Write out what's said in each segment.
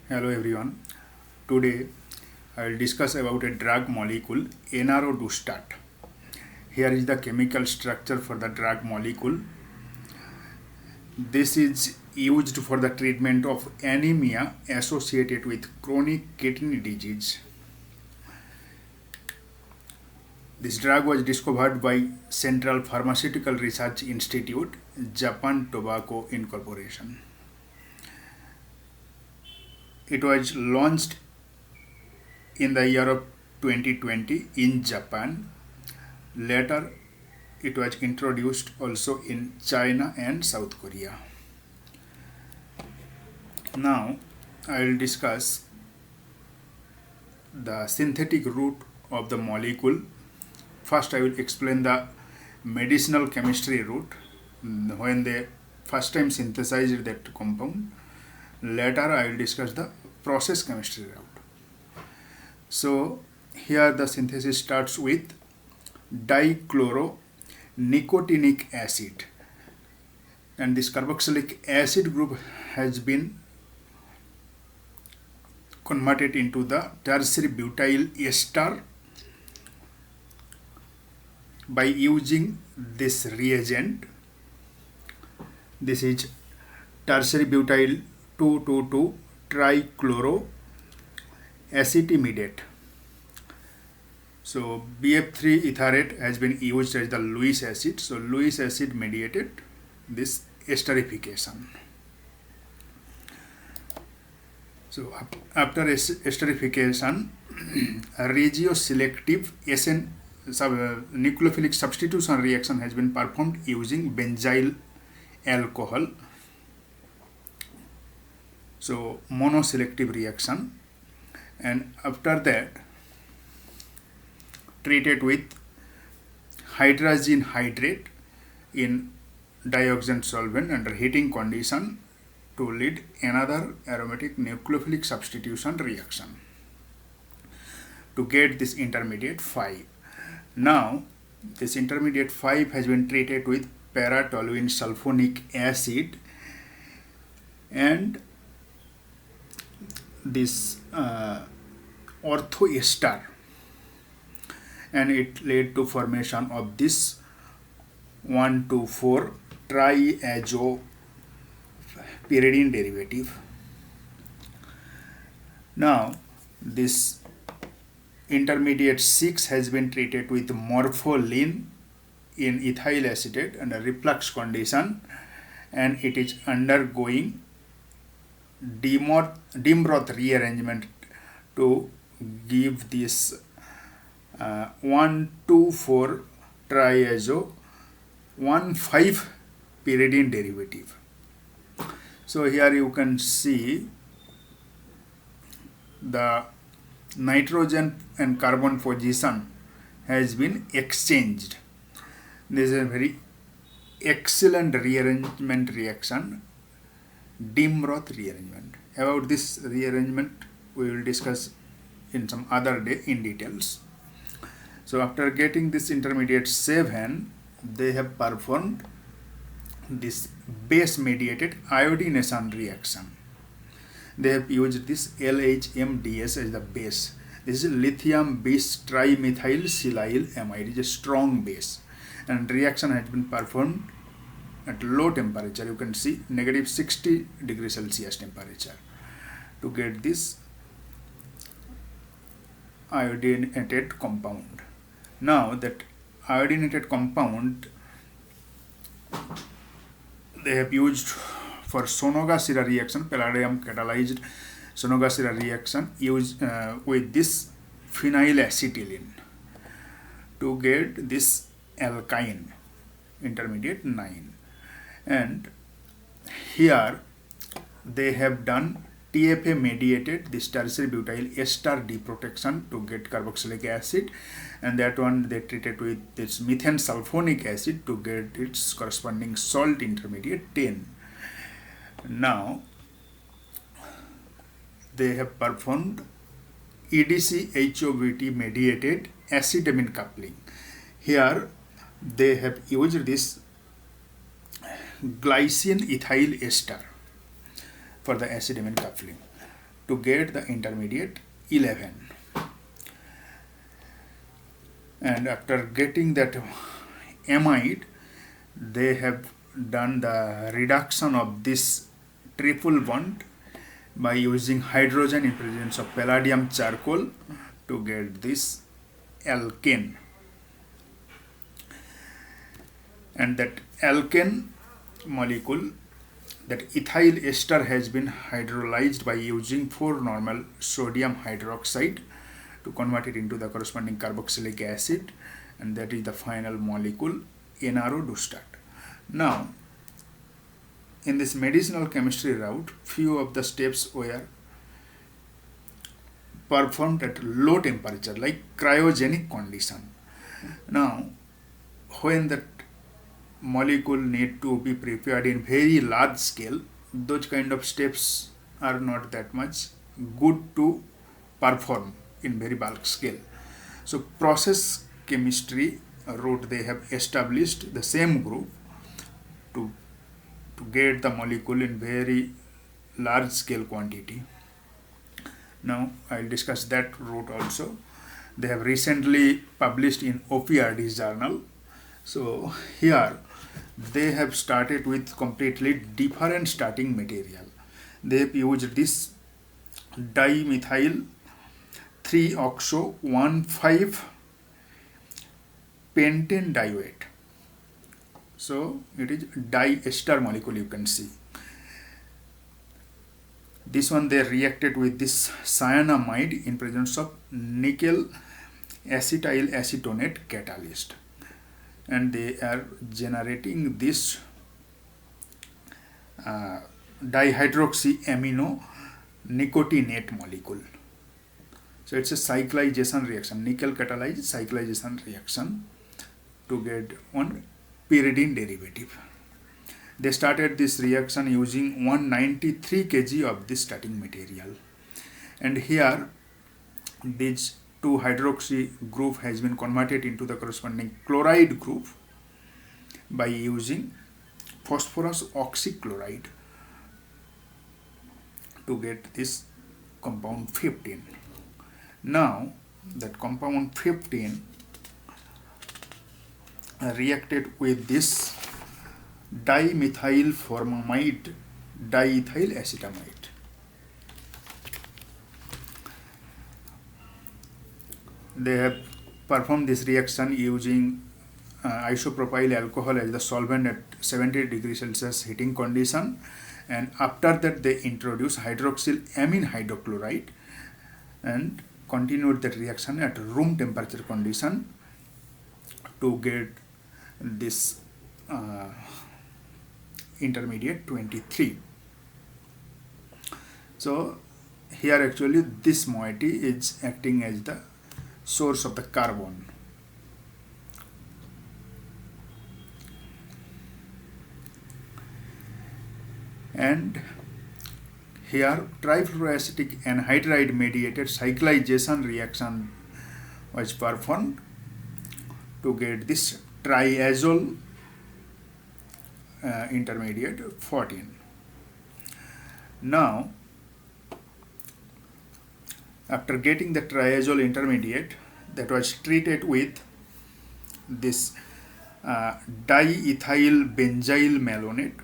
Hello everyone. Today I will discuss about a drug molecule Enarodustat. Here is the chemical structure for the drug molecule. This is used for the treatment of anemia associated with chronic kidney disease. This drug was discovered by Central Pharmaceutical Research Institute, Japan Tobacco Incorporation. It was launched in the year of 2020 in Japan. Later, it was introduced also in China and South Korea. Now, I will discuss the synthetic route of the molecule. First, I will explain the medicinal chemistry route when they first time synthesized that compound. Later, I will discuss the process chemistry route. So, here the synthesis starts with dichloronicotinic acid, and this carboxylic acid group has been converted into the tertiary butyl ester by using this reagent. This is tertiary butyl 2,2,2 trichloroacetamidate. So BF3 etherate has been used as the Lewis acid. So Lewis acid mediated this esterification. So after esterification, a regioselective nucleophilic substitution reaction has been performed using benzyl alcohol. So monoselective reaction, and after that treated with hydrogen hydrate in dioxane solvent under heating condition to lead another aromatic nucleophilic substitution reaction to get this intermediate 5. Now this intermediate 5 has been treated with para-toluene sulfonic acid, and this orthoester, and it led to formation of this 1,2,4 triazopyridine derivative. Now this intermediate 6 has been treated with morpholine in ethyl acetate under reflux condition, and it is undergoing Dimroth rearrangement to give this 1,2,4 triazo 1,5 pyridine derivative. So here you can see the nitrogen and carbon position has been exchanged. This is a very excellent rearrangement reaction, Dimroth rearrangement. About this rearrangement we will discuss in some other day in details. So after getting this intermediate 7, they have performed this base mediated iodination reaction. They have used this LHMDS as the base. This is lithium bis trimethyl amide. It is a strong base, and reaction has been performed at low temperature. You can see negative 60 degrees Celsius temperature to get this iodinated compound. Now that iodinated compound they have used for Sonogashira reaction, palladium catalyzed Sonogashira reaction, used with this phenylacetylene to get this alkyne intermediate 9. And here they have done TFA mediated this tertiary butyl ester deprotection to get carboxylic acid, and that one they treated with this methane sulfonic acid to get its corresponding salt intermediate 10. Now they have performed EDC-HOVT mediated acid-amine coupling. Here they have used this glycine ethyl ester for the acid-amine coupling to get the intermediate 11. And after getting that amide, they have done the reduction of this triple bond by using hydrogen in presence of palladium charcoal to get this alkane. And that alkane molecule, that ethyl ester, has been hydrolyzed by using 4 normal sodium hydroxide to convert it into the corresponding carboxylic acid, and that is the final molecule Enarodustat. Now, in this medicinal chemistry route, few of the steps were performed at low temperature, like cryogenic condition. Now, when that molecule need to be prepared in very large scale, those kind of steps are not that much good to perform in very bulk scale. So process chemistry route, they have established the same group to get the molecule in very large scale quantity. Now I'll discuss that route also. They have recently published in OPRD journal. So here they have started with completely different starting material. They have used this dimethyl 3-oxo-1,5 pentane diode. So it is diester molecule, you can see. This one they reacted with this cyanamide in presence of nickel acetyl acetonate catalyst, and they are generating this dihydroxyamino nicotinate molecule. So it's a cyclization reaction, nickel catalyzed cyclization reaction to get one pyridine derivative. They started this reaction using 193 kg of this starting material, and here this 2-hydroxy group has been converted into the corresponding chloride group by using phosphorus oxychloride to get this compound 15. Now that compound 15 reacted with this dimethyl formamide diethyl acetamide. They have performed this reaction using isopropyl alcohol as the solvent at 70 degrees Celsius heating condition, and after that they introduce hydroxyl amine hydrochloride and continued that reaction at room temperature condition to get this intermediate 23. So here actually this moiety is acting as the source of the carbon. And here trifluoroacetic anhydride mediated cyclization reaction was performed to get this triazole intermediate 14. Now after getting the triazole intermediate, that was treated with this diethyl benzyl malonate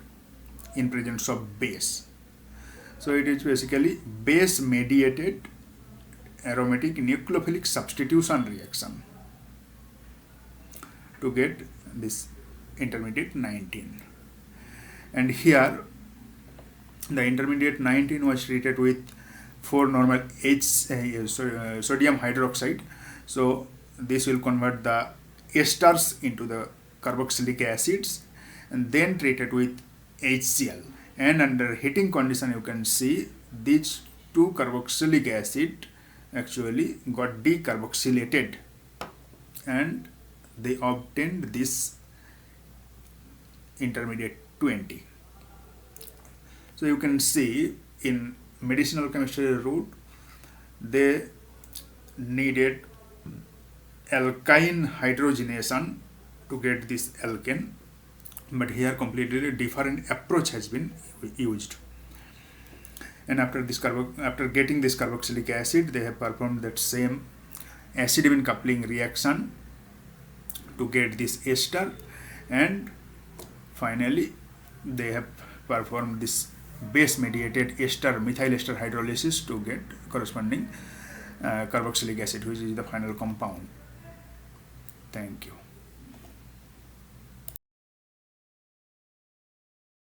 in presence of base. So it is basically base mediated aromatic nucleophilic substitution reaction to get this intermediate 19. And here the intermediate 19 was treated with 4 normal sodium hydroxide. So this will convert the esters into the carboxylic acids and then treated with HCl. And under heating condition you can see these 2 carboxylic acid actually got decarboxylated and they obtained this intermediate 20. So you can see in medicinal chemistry route they needed alkyne hydrogenation to get this alkane, but here completely different approach has been used. and after getting this carboxylic acid, they have performed that same acid-amine coupling reaction to get this ester, and finally they have performed this base mediated methyl ester hydrolysis to get corresponding carboxylic acid, which is the final compound. Thank you.